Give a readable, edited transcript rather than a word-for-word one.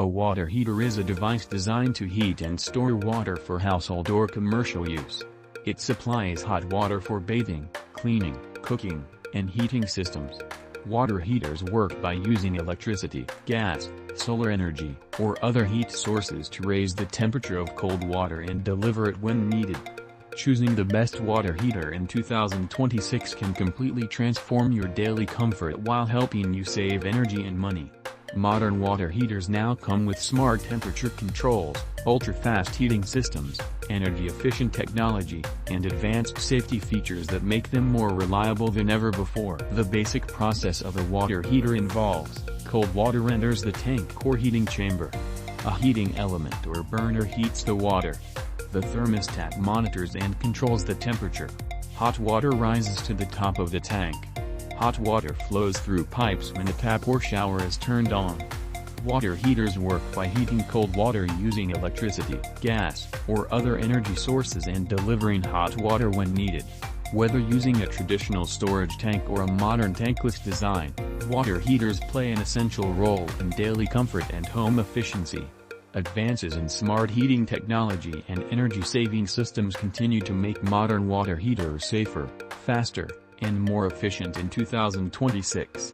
A water heater is a device designed to heat and store water for household or commercial use. It supplies hot water for bathing, cleaning, cooking, and heating systems. Water heaters work by using electricity, gas, solar energy, or other heat sources to raise the temperature of cold water and deliver it when needed. Choosing the best water heater in 2026 can completely transform your daily comfort while helping you save energy and money. Modern water heaters now come with smart temperature controls, ultra-fast heating systems, energy-efficient technology, and advanced safety features that make them more reliable than ever before. The basic process of a water heater involves: cold water enters the tank or heating chamber. A heating element or burner heats the water. The thermostat monitors and controls the temperature. Hot water rises to the top of the tank. Hot water flows through pipes when a tap or shower is turned on. Water heaters work by heating cold water using electricity, gas, or other energy sources and delivering hot water when needed. Whether using a traditional storage tank or a modern tankless design, water heaters play an essential role in daily comfort and home efficiency. Advances in smart heating technology and energy-saving systems continue to make modern water heaters safer, faster, and more efficient in 2026.